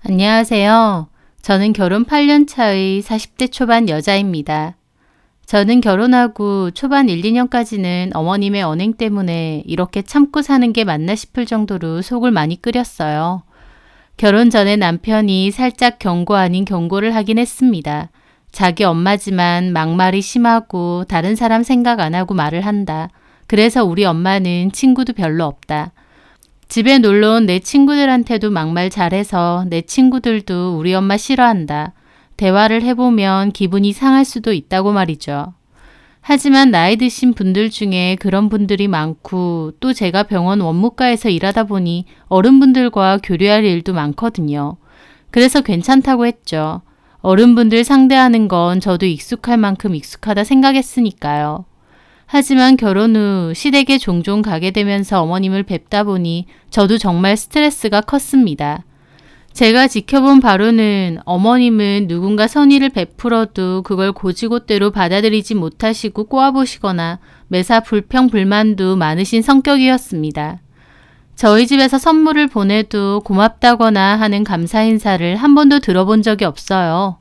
안녕하세요. 저는 결혼 8년 차의 40대 초반 여자입니다. 저는 결혼하고 초반 1, 2년까지는 어머님의 언행 때문에 이렇게 참고 사는 게 맞나 싶을 정도로 속을 많이 끓였어요. 결혼 전에 남편이 살짝 경고 아닌 경고를 하긴 했습니다. 자기 엄마지만 막말이 심하고 다른 사람 생각 안 하고 말을 한다. 그래서 우리 엄마는 친구도 별로 없다. 집에 놀러 온 내 친구들한테도 막말 잘해서 내 친구들도 우리 엄마 싫어한다. 대화를 해보면 기분이 상할 수도 있다고 말이죠. 하지만 나이 드신 분들 중에 그런 분들이 많고 또 제가 병원 원무과에서 일하다 보니 어른분들과 교류할 일도 많거든요. 그래서 괜찮다고 했죠. 어른분들 상대하는 건 저도 익숙할 만큼 익숙하다 생각했으니까요. 하지만 결혼 후 시댁에 종종 가게 되면서 어머님을 뵙다 보니 저도 정말 스트레스가 컸습니다. 제가 지켜본 바로는 어머님은 누군가 선의를 베풀어도 그걸 고지고대로 받아들이지 못하시고 꼬아보시거나 매사 불평불만도 많으신 성격이었습니다. 저희 집에서 선물을 보내도 고맙다거나 하는 감사 인사를 한 번도 들어본 적이 없어요.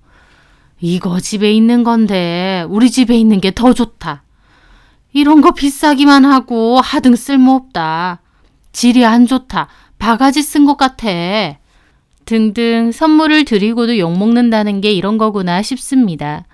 이거 집에 있는 건데 우리 집에 있는 게 더 좋다. 이런 거 비싸기만 하고 하등 쓸모없다. 질이 안 좋다. 바가지 쓴 것 같아. 등등 선물을 드리고도 욕먹는다는 게 이런 거구나 싶습니다.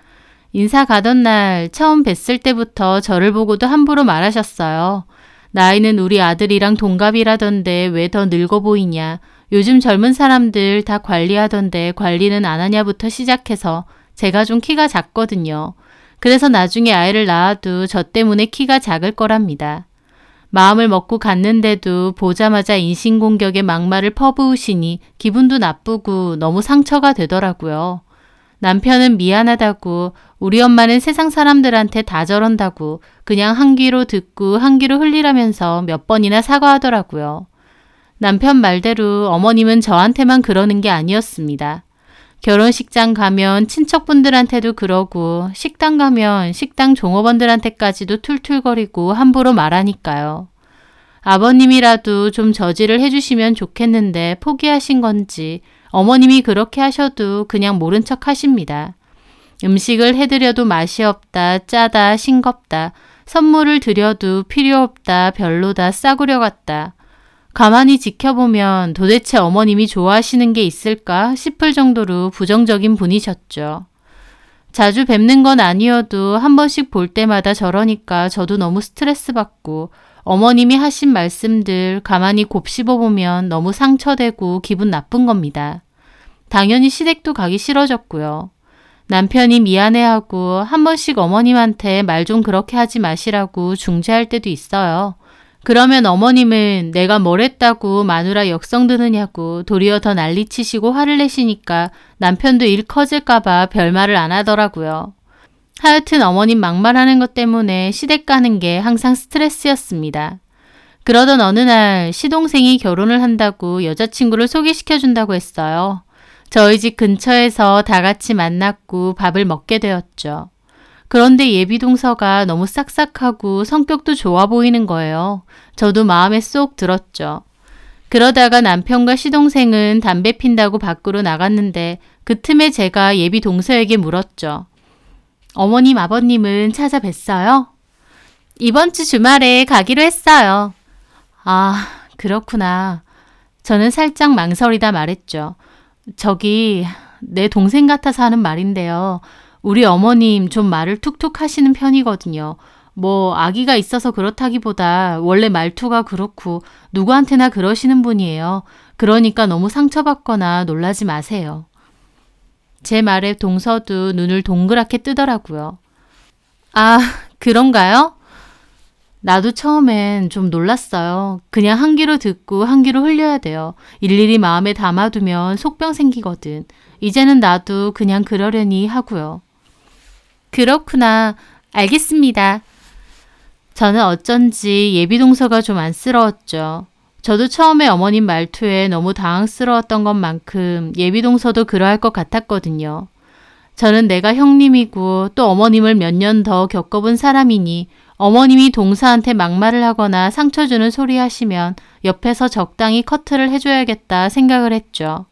인사 가던 날 처음 뵀을 때부터 저를 보고도 함부로 말하셨어요. 나이는 우리 아들이랑 동갑이라던데 왜 더 늙어 보이냐. 요즘 젊은 사람들 다 관리하던데 관리는 안 하냐부터 시작해서 제가 좀 키가 작거든요. 그래서 나중에 아이를 낳아도 저 때문에 키가 작을 거랍니다. 마음을 먹고 갔는데도 보자마자 인신공격의 막말을 퍼부으시니 기분도 나쁘고 너무 상처가 되더라고요. 남편은 미안하다고 우리 엄마는 세상 사람들한테 다 저런다고 그냥 한 귀로 듣고 한 귀로 흘리라면서 몇 번이나 사과하더라고요. 남편 말대로 어머님은 저한테만 그러는 게 아니었습니다. 결혼식장 가면 친척분들한테도 그러고 식당 가면 식당 종업원들한테까지도 툴툴거리고 함부로 말하니까요. 아버님이라도 좀 저지를 해주시면 좋겠는데 포기하신 건지 어머님이 그렇게 하셔도 그냥 모른 척 하십니다. 음식을 해드려도 맛이 없다, 짜다, 싱겁다, 선물을 드려도 필요 없다, 별로다, 싸구려 같다. 가만히 지켜보면 도대체 어머님이 좋아하시는 게 있을까 싶을 정도로 부정적인 분이셨죠. 자주 뵙는 건 아니어도 한 번씩 볼 때마다 저러니까 저도 너무 스트레스 받고 어머님이 하신 말씀들 가만히 곱씹어보면 너무 상처되고 기분 나쁜 겁니다. 당연히 시댁도 가기 싫어졌고요. 남편이 미안해하고 한 번씩 어머님한테 말 좀 그렇게 하지 마시라고 중재할 때도 있어요. 그러면 어머님은 내가 뭘 했다고 마누라 역성 드느냐고 도리어 더 난리치시고 화를 내시니까 남편도 일 커질까봐 별말을 안 하더라고요. 하여튼 어머님 막말하는 것 때문에 시댁 가는 게 항상 스트레스였습니다. 그러던 어느 날 시동생이 결혼을 한다고 여자친구를 소개시켜준다고 했어요. 저희 집 근처에서 다 같이 만났고 밥을 먹게 되었죠. 그런데 예비동서가 너무 싹싹하고 성격도 좋아 보이는 거예요. 저도 마음에 쏙 들었죠. 그러다가 남편과 시동생은 담배 핀다고 밖으로 나갔는데 그 틈에 제가 예비동서에게 물었죠. 어머님, 아버님은 찾아뵀어요? 이번 주 주말에 가기로 했어요. 아, 그렇구나. 저는 살짝 망설이다 말했죠. 저기, 내 동생 같아서 하는 말인데요. 우리 어머님 좀 말을 툭툭 하시는 편이거든요. 뭐 아기가 있어서 그렇다기보다 원래 말투가 그렇고 누구한테나 그러시는 분이에요. 그러니까 너무 상처받거나 놀라지 마세요. 제 말에 동서도 눈을 동그랗게 뜨더라고요. 아, 그런가요? 나도 처음엔 좀 놀랐어요. 그냥 한 귀로 듣고 한 귀로 흘려야 돼요. 일일이 마음에 담아두면 속병 생기거든. 이제는 나도 그냥 그러려니 하고요. 그렇구나. 알겠습니다. 저는 어쩐지 예비동서가 좀 안쓰러웠죠. 저도 처음에 어머님 말투에 너무 당황스러웠던 것만큼 예비동서도 그러할 것 같았거든요. 저는 내가 형님이고 또 어머님을 몇 년 더 겪어본 사람이니 어머님이 동서한테 막말을 하거나 상처 주는 소리 하시면 옆에서 적당히 커트를 해줘야겠다 생각을 했죠.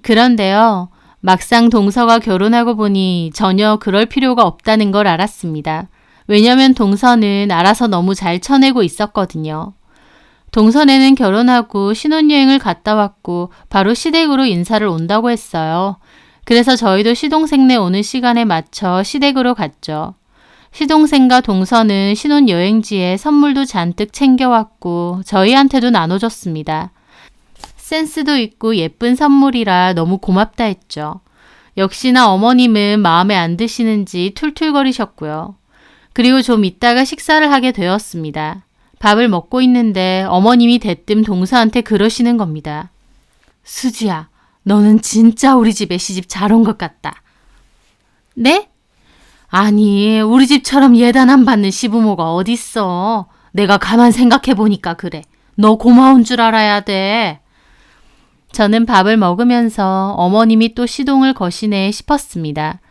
그런데요, 막상 동서가 결혼하고 보니 전혀 그럴 필요가 없다는 걸 알았습니다. 왜냐면 동서는 알아서 너무 잘 쳐내고 있었거든요. 동서네는 결혼하고 신혼여행을 갔다 왔고 바로 시댁으로 인사를 온다고 했어요. 그래서 저희도 시동생네 오는 시간에 맞춰 시댁으로 갔죠. 시동생과 동서는 신혼여행지에 선물도 잔뜩 챙겨왔고 저희한테도 나눠줬습니다. 센스도 있고 예쁜 선물이라 너무 고맙다 했죠. 역시나 어머님은 마음에 안 드시는지 툴툴거리셨고요. 그리고 좀 있다가 식사를 하게 되었습니다. 밥을 먹고 있는데 어머님이 대뜸 동서한테 그러시는 겁니다. 수지야, 너는 진짜 우리 집에 시집 잘 온 것 같다. 네? 아니, 우리 집처럼 예단 안 받는 시부모가 어딨어. 내가 가만 생각해 보니까 그래. 너 고마운 줄 알아야 돼. 저는 밥을 먹으면서 어머님이 또 시동을 거시네 싶었습니다.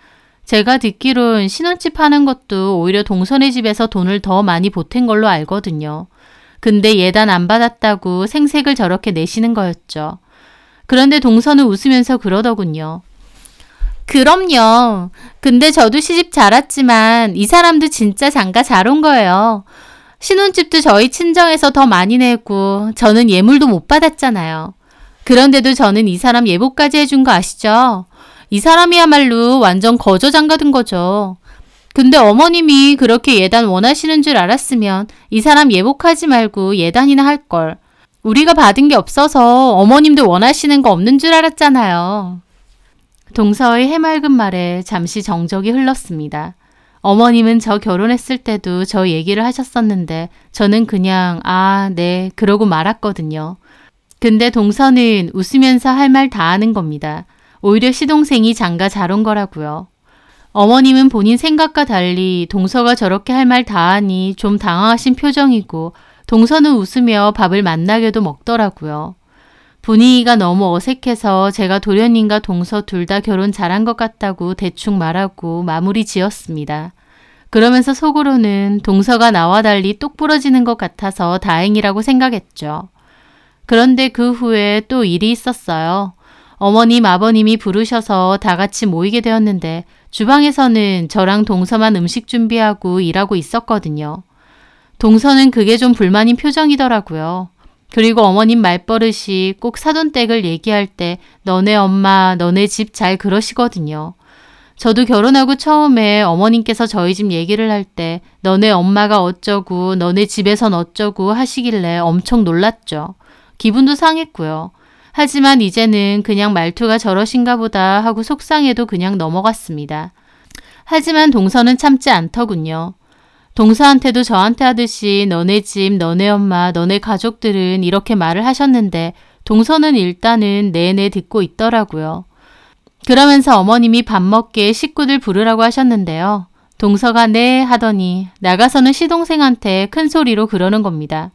제가 듣기론 신혼집 하는 것도 오히려 동서네 집에서 돈을 더 많이 보탠 걸로 알거든요. 근데 예단 안 받았다고 생색을 저렇게 내시는 거였죠. 그런데 동서는 웃으면서 그러더군요. 그럼요. 근데 저도 시집 잘 왔지만 이 사람도 진짜 장가 잘 온 거예요. 신혼집도 저희 친정에서 더 많이 내고 저는 예물도 못 받았잖아요. 그런데도 저는 이 사람 예복까지 해준 거 아시죠? 이 사람이야말로 완전 거저장가 든 거죠. 근데 어머님이 그렇게 예단 원하시는 줄 알았으면 이 사람 예복하지 말고 예단이나 할 걸. 우리가 받은 게 없어서 어머님도 원하시는 거 없는 줄 알았잖아요. 동서의 해맑은 말에 잠시 정적이 흘렀습니다. 어머님은 저 결혼했을 때도 저 얘기를 하셨었는데 저는 그냥 네 그러고 말았거든요. 근데 동서는 웃으면서 할 말 다 하는 겁니다. 오히려 시동생이 장가 잘 온 거라고요. 어머님은 본인 생각과 달리 동서가 저렇게 할 말 다 하니 좀 당황하신 표정이고 동서는 웃으며 밥을 맛나게도 먹더라고요. 분위기가 너무 어색해서 제가 도련님과 동서 둘 다 결혼 잘한 것 같다고 대충 말하고 마무리 지었습니다. 그러면서 속으로는 동서가 나와 달리 똑 부러지는 것 같아서 다행이라고 생각했죠. 그런데 그 후에 또 일이 있었어요. 어머님, 아버님이 부르셔서 다 같이 모이게 되었는데 주방에서는 저랑 동서만 음식 준비하고 일하고 있었거든요. 동서는 그게 좀 불만인 표정이더라고요. 그리고 어머님 말버릇이 꼭 사돈댁을 얘기할 때 너네 엄마, 너네 집 잘 그러시거든요. 저도 결혼하고 처음에 어머님께서 저희 집 얘기를 할 때 너네 엄마가 어쩌고 너네 집에선 어쩌고 하시길래 엄청 놀랐죠. 기분도 상했고요. 하지만 이제는 그냥 말투가 저러신가 보다 하고 속상해도 그냥 넘어갔습니다. 하지만 동서는 참지 않더군요. 동서한테도 저한테 하듯이 너네 집, 너네 엄마, 너네 가족들은 이렇게 말을 하셨는데 동서는 일단은 내내 듣고 있더라고요. 그러면서 어머님이 밥 먹게 식구들 부르라고 하셨는데요. 동서가 네 하더니 나가서는 시동생한테 큰 소리로 그러는 겁니다.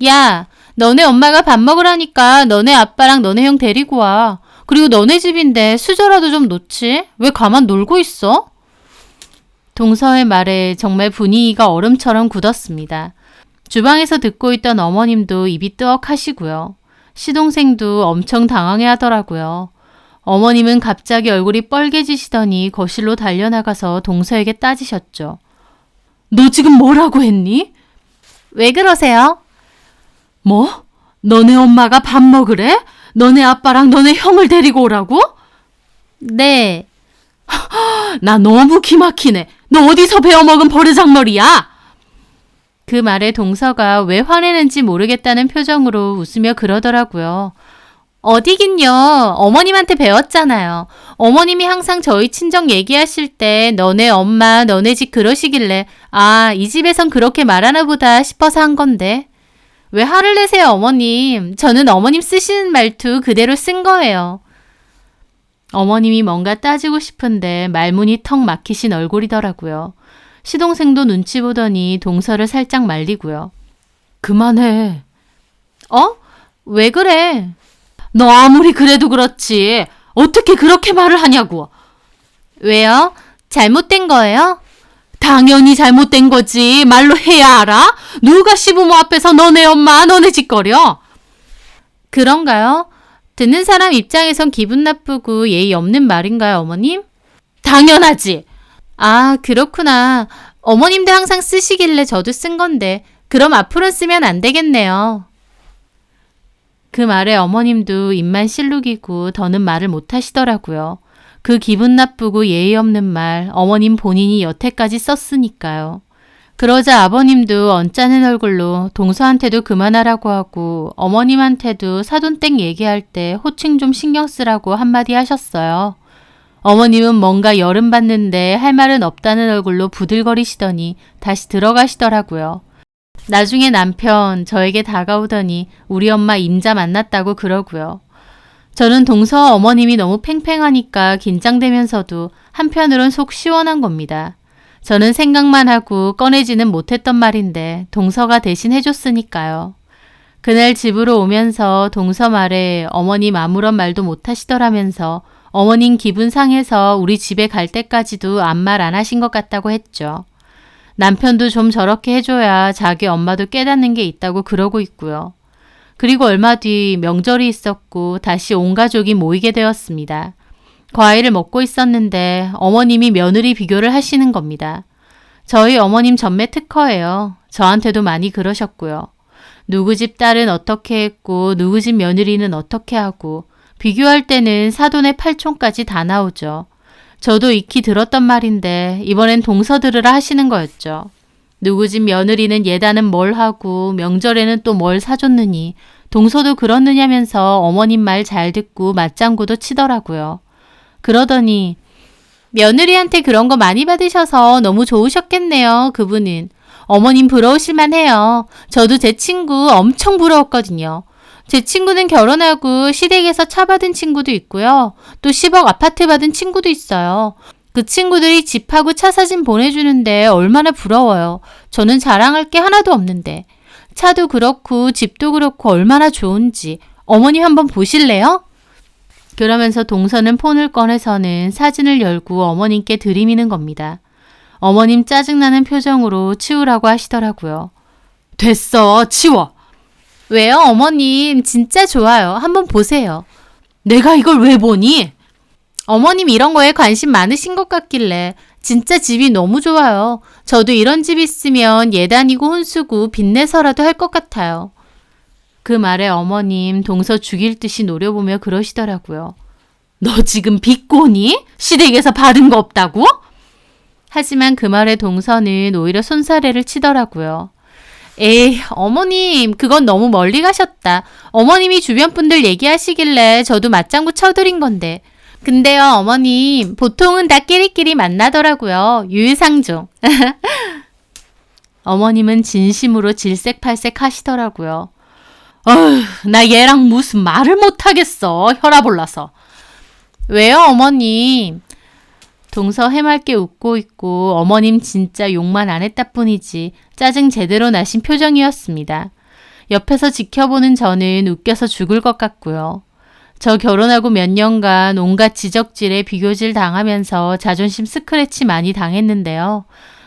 야, 너네 엄마가 밥 먹으라니까 너네 아빠랑 너네 형 데리고 와. 그리고 너네 집인데 수저라도 좀 놓지? 왜 가만 놀고 있어? 동서의 말에 정말 분위기가 얼음처럼 굳었습니다. 주방에서 듣고 있던 어머님도 입이 뜨억하시고요. 시동생도 엄청 당황해 하더라고요. 어머님은 갑자기 얼굴이 뻘개지시더니 거실로 달려나가서 동서에게 따지셨죠. 너 지금 뭐라고 했니? 왜 그러세요? 뭐? 너네 엄마가 밥 먹으래? 너네 아빠랑 너네 형을 데리고 오라고? 네. 나 너무 기막히네. 너 어디서 배워먹은 버르장머리야? 그 말에 동서가 왜 화내는지 모르겠다는 표정으로 웃으며 그러더라고요. 어디긴요. 어머님한테 배웠잖아요. 어머님이 항상 저희 친정 얘기하실 때 너네 엄마, 너네 집 그러시길래 이 집에선 그렇게 말하나 보다 싶어서 한 건데. 왜 화를 내세요, 어머님? 저는 어머님 쓰시는 말투 그대로 쓴 거예요. 어머님이 뭔가 따지고 싶은데 말문이 턱 막히신 얼굴이더라고요. 시동생도 눈치 보더니 동서를 살짝 말리고요. 그만해. 왜 그래? 너 아무리 그래도 그렇지. 어떻게 그렇게 말을 하냐고. 왜요? 잘못된 거예요? 당연히 잘못된 거지. 말로 해야 알아? 누가 시부모 앞에서 너네 엄마, 너네 짓거려? 그런가요? 듣는 사람 입장에선 기분 나쁘고 예의 없는 말인가요, 어머님? 당연하지. 아, 그렇구나. 어머님도 항상 쓰시길래 저도 쓴 건데 그럼 앞으로는 쓰면 안 되겠네요. 그 말에 어머님도 입만 실룩이고 더는 말을 못 하시더라고요. 그 기분 나쁘고 예의 없는 말 어머님 본인이 여태까지 썼으니까요. 그러자 아버님도 언짢은 얼굴로 동서한테도 그만하라고 하고 어머님한테도 사돈댁 얘기할 때 호칭 좀 신경 쓰라고 한마디 하셨어요. 어머님은 뭔가 열음받는데 할 말은 없다는 얼굴로 부들거리시더니 다시 들어가시더라고요. 나중에 남편 저에게 다가오더니 우리 엄마 임자 만났다고 그러고요. 저는 동서 어머님이 너무 팽팽하니까 긴장되면서도 한편으론 속 시원한 겁니다. 저는 생각만 하고 꺼내지는 못했던 말인데 동서가 대신 해줬으니까요. 그날 집으로 오면서 동서 말에 어머님 아무런 말도 못하시더라면서 어머님 기분 상해서 우리 집에 갈 때까지도 아무 말 안 하신 것 같다고 했죠. 남편도 좀 저렇게 해줘야 자기 엄마도 깨닫는 게 있다고 그러고 있고요. 그리고 얼마 뒤 명절이 있었고 다시 온 가족이 모이게 되었습니다. 과일을 먹고 있었는데 어머님이 며느리 비교를 하시는 겁니다. 저희 어머님 전매 특허예요. 저한테도 많이 그러셨고요. 누구 집 딸은 어떻게 했고 누구 집 며느리는 어떻게 하고 비교할 때는 사돈의 팔촌까지 다 나오죠. 저도 익히 들었던 말인데 이번엔 동서 들으라 하시는 거였죠. 누구 집 며느리는 예단은 뭘 하고 명절에는 또 뭘 사줬느니 동서도 그렇느냐면서 어머님 말 잘 듣고 맞장구도 치더라고요. 그러더니 며느리한테 그런 거 많이 받으셔서 너무 좋으셨겠네요. 그분은. 어머님 부러우실만 해요. 저도 제 친구 엄청 부러웠거든요. 제 친구는 결혼하고 시댁에서 차 받은 친구도 있고요. 또 10억 아파트 받은 친구도 있어요. 그 친구들이 집하고 차 사진 보내주는데 얼마나 부러워요. 저는 자랑할 게 하나도 없는데. 차도 그렇고 집도 그렇고 얼마나 좋은지 어머님 한번 보실래요? 그러면서 동서는 폰을 꺼내서는 사진을 열고 어머님께 들이미는 겁니다. 어머님 짜증나는 표정으로 치우라고 하시더라고요. 됐어, 치워. 왜요, 어머님? 진짜 좋아요. 한번 보세요. 내가 이걸 왜 보니? 어머님 이런 거에 관심 많으신 것 같길래 진짜 집이 너무 좋아요. 저도 이런 집 있으면 예단이고 혼수고 빚내서라도 할 것 같아요. 그 말에 어머님 동서 죽일 듯이 노려보며 그러시더라고요. 너 지금 빚고니? 시댁에서 받은 거 없다고? 하지만 그 말에 동서는 오히려 손사래를 치더라고요. 에이, 어머님, 그건 너무 멀리 가셨다. 어머님이 주변 분들 얘기하시길래 저도 맞장구 쳐드린 건데. 근데요, 어머님, 보통은 다 끼리끼리 만나더라고요. 유유상종. 어머님은 진심으로 질색팔색 하시더라고요. 어휴, 나 얘랑 무슨 말을 못하겠어. 혈압 올라서. 왜요, 어머님? 동서 해맑게 웃고 있고 어머님 진짜 욕만 안 했다 뿐이지 짜증 제대로 나신 표정이었습니다. 옆에서 지켜보는 저는 웃겨서 죽을 것 같고요. 저 결혼하고 몇 년간 온갖 지적질에 비교질 당하면서 자존심 스크래치 많이 당했는데요.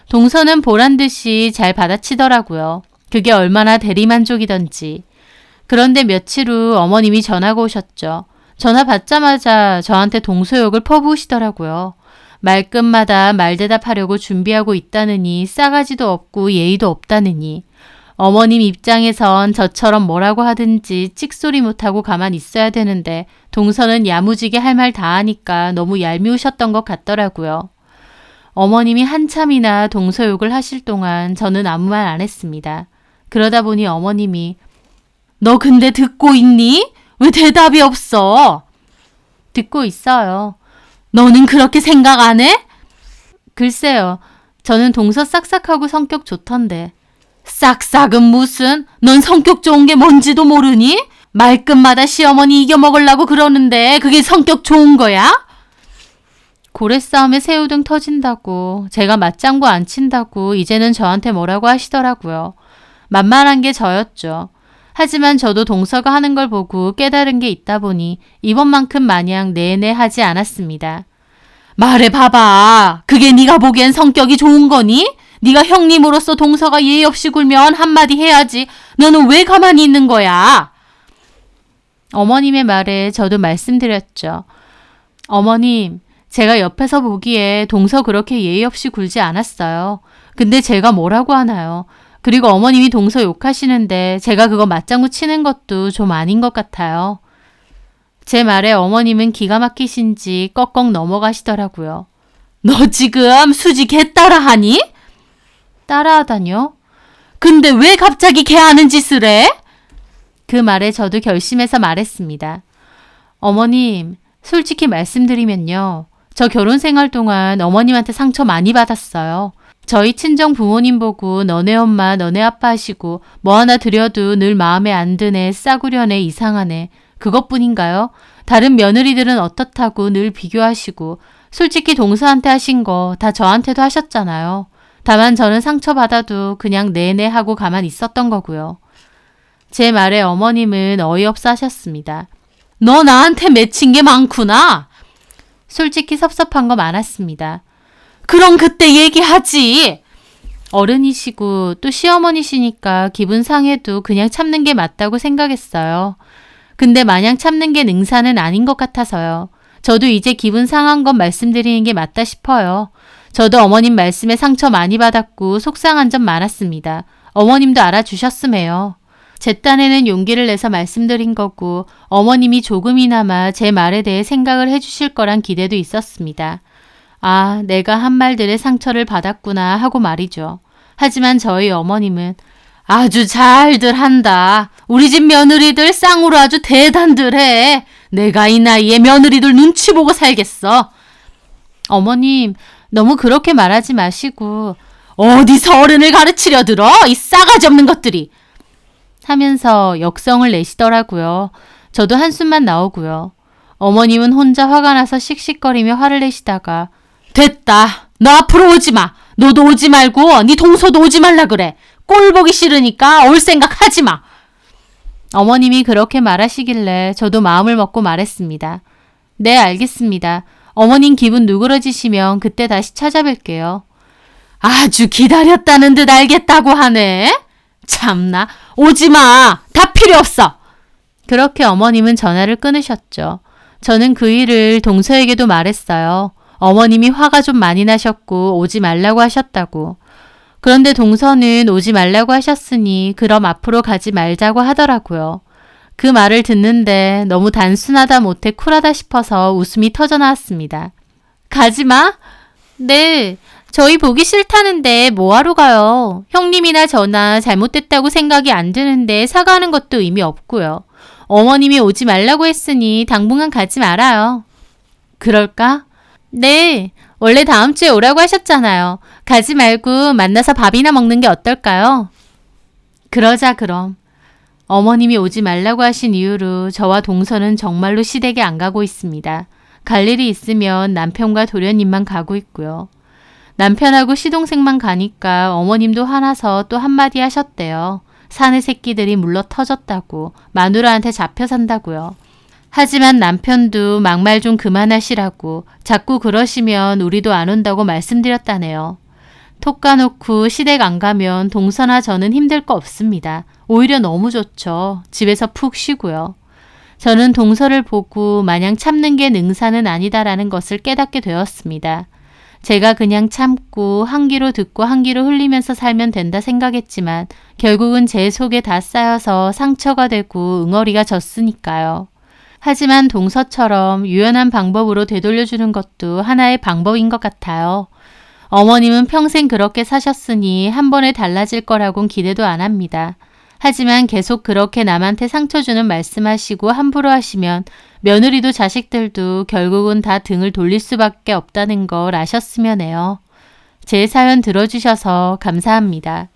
동서는 보란듯이 잘 받아치더라고요. 그게 얼마나 대리만족이던지. 그런데 며칠 후 어머님이 전화가 오셨죠. 전화 받자마자 저한테 동서욕을 퍼부으시더라고요. 말끝마다 말대답하려고 준비하고 있다느니 싸가지도 없고 예의도 없다느니 어머님 입장에선 저처럼 뭐라고 하든지 찍소리 못하고 가만 있어야 되는데 동서는 야무지게 할 말 다 하니까 너무 얄미우셨던 것 같더라고요. 어머님이 한참이나 동서욕을 하실 동안 저는 아무 말 안 했습니다. 그러다 보니 어머님이 너 근데 듣고 있니? 왜 대답이 없어? 듣고 있어요. 너는 그렇게 생각 안 해? 글쎄요. 저는 동서 싹싹하고 성격 좋던데. 싹싹은 무슨? 넌 성격 좋은 게 뭔지도 모르니? 말끝마다 시어머니 이겨먹으려고 그러는데 그게 성격 좋은 거야? 고래싸움에 새우등 터진다고 제가 맞장구 안 친다고 이제는 저한테 뭐라고 하시더라고요. 만만한 게 저였죠. 하지만 저도 동서가 하는 걸 보고 깨달은 게 있다 보니 이번만큼 마냥 내내 하지 않았습니다. 말해봐봐. 그게 네가 보기엔 성격이 좋은 거니? 네가 형님으로서 동서가 예의 없이 굴면 한마디 해야지. 너는 왜 가만히 있는 거야? 어머님의 말에 저도 말씀드렸죠. 어머님, 제가 옆에서 보기에 동서 그렇게 예의 없이 굴지 않았어요. 근데 제가 뭐라고 하나요? 그리고 어머님이 동서 욕하시는데 제가 그거 맞장구 치는 것도 좀 아닌 것 같아요. 제 말에 어머님은 기가 막히신지 꺽꺽 넘어가시더라고요. 너 지금 수지 개 따라하니? 따라하다뇨? 근데 왜 갑자기 개 하는 짓을 해? 그 말에 저도 결심해서 말했습니다. 어머님, 솔직히 말씀드리면요. 저 결혼 생활 동안 어머님한테 상처 많이 받았어요. 저희 친정 부모님 보고 너네 엄마, 너네 아빠 하시고 뭐 하나 드려도 늘 마음에 안 드네, 싸구려네, 이상하네. 그것뿐인가요? 다른 며느리들은 어떻다고 늘 비교하시고 솔직히 동서한테 하신 거 다 저한테도 하셨잖아요. 다만 저는 상처받아도 그냥 네네 하고 가만히 있었던 거고요. 제 말에 어머님은 어이없어 하셨습니다. 너 나한테 맺힌 게 많구나. 솔직히 섭섭한 거 많았습니다. 그럼 그때 얘기하지. 어른이시고 또 시어머니시니까 기분 상해도 그냥 참는 게 맞다고 생각했어요. 근데 마냥 참는 게 능사는 아닌 것 같아서요. 저도 이제 기분 상한 건 말씀드리는 게 맞다 싶어요. 저도 어머님 말씀에 상처 많이 받았고 속상한 점 많았습니다. 어머님도 알아주셨음에요. 제 딴에는 용기를 내서 말씀드린 거고 어머님이 조금이나마 제 말에 대해 생각을 해주실 거란 기대도 있었습니다. 아, 내가 한 말들에 상처를 받았구나 하고 말이죠. 하지만 저희 어머님은 아주 잘들 한다. 우리 집 며느리들 쌍으로 아주 대단들 해. 내가 이 나이에 며느리들 눈치 보고 살겠어. 어머님, 너무 그렇게 말하지 마시고 어디서 어른을 가르치려 들어? 이 싸가지 없는 것들이. 하면서 역성을 내시더라고요. 저도 한숨만 나오고요. 어머님은 혼자 화가 나서 씩씩거리며 화를 내시다가 됐다. 너 앞으로 오지 마. 너도 오지 말고 네 동서도 오지 말라 그래. 꼴 보기 싫으니까 올 생각 하지 마. 어머님이 그렇게 말하시길래 저도 마음을 먹고 말했습니다. 네, 알겠습니다. 어머님 기분 누그러지시면 그때 다시 찾아뵐게요. 아주 기다렸다는 듯 알겠다고 하네. 참나, 오지 마. 다 필요 없어. 그렇게 어머님은 전화를 끊으셨죠. 저는 그 일을 동서에게도 말했어요. 어머님이 화가 좀 많이 나셨고 오지 말라고 하셨다고. 그런데 동서는 오지 말라고 하셨으니 그럼 앞으로 가지 말자고 하더라고요. 그 말을 듣는데 너무 단순하다 못해 쿨하다 싶어서 웃음이 터져나왔습니다. 가지마? 네, 저희 보기 싫다는데 뭐하러 가요. 형님이나 저나 잘못됐다고 생각이 안 드는데 사과하는 것도 의미 없고요. 어머님이 오지 말라고 했으니 당분간 가지 말아요. 그럴까? 네, 원래 다음 주에 오라고 하셨잖아요. 가지 말고 만나서 밥이나 먹는 게 어떨까요? 그러자 그럼. 어머님이 오지 말라고 하신 이후로 저와 동서는 정말로 시댁에 안 가고 있습니다. 갈 일이 있으면 남편과 도련님만 가고 있고요. 남편하고 시동생만 가니까 어머님도 화나서 또 한마디 하셨대요. 사내 새끼들이 물러 터졌다고, 마누라한테 잡혀 산다고요. 하지만 남편도 막말 좀 그만하시라고, 자꾸 그러시면 우리도 안 온다고 말씀드렸다네요. 톡 까놓고 시댁 안 가면 동서나 저는 힘들 거 없습니다. 오히려 너무 좋죠. 집에서 푹 쉬고요. 저는 동서를 보고 마냥 참는 게 능사는 아니다라는 것을 깨닫게 되었습니다. 제가 그냥 참고 한 귀로 듣고 한 귀로 흘리면서 살면 된다 생각했지만 결국은 제 속에 다 쌓여서 상처가 되고 응어리가 졌으니까요. 하지만 동서처럼 유연한 방법으로 되돌려주는 것도 하나의 방법인 것 같아요. 어머님은 평생 그렇게 사셨으니 한 번에 달라질 거라곤 기대도 안 합니다. 하지만 계속 그렇게 남한테 상처 주는 말씀하시고 함부로 하시면 며느리도 자식들도 결국은 다 등을 돌릴 수밖에 없다는 걸 아셨으면 해요. 제 사연 들어주셔서 감사합니다.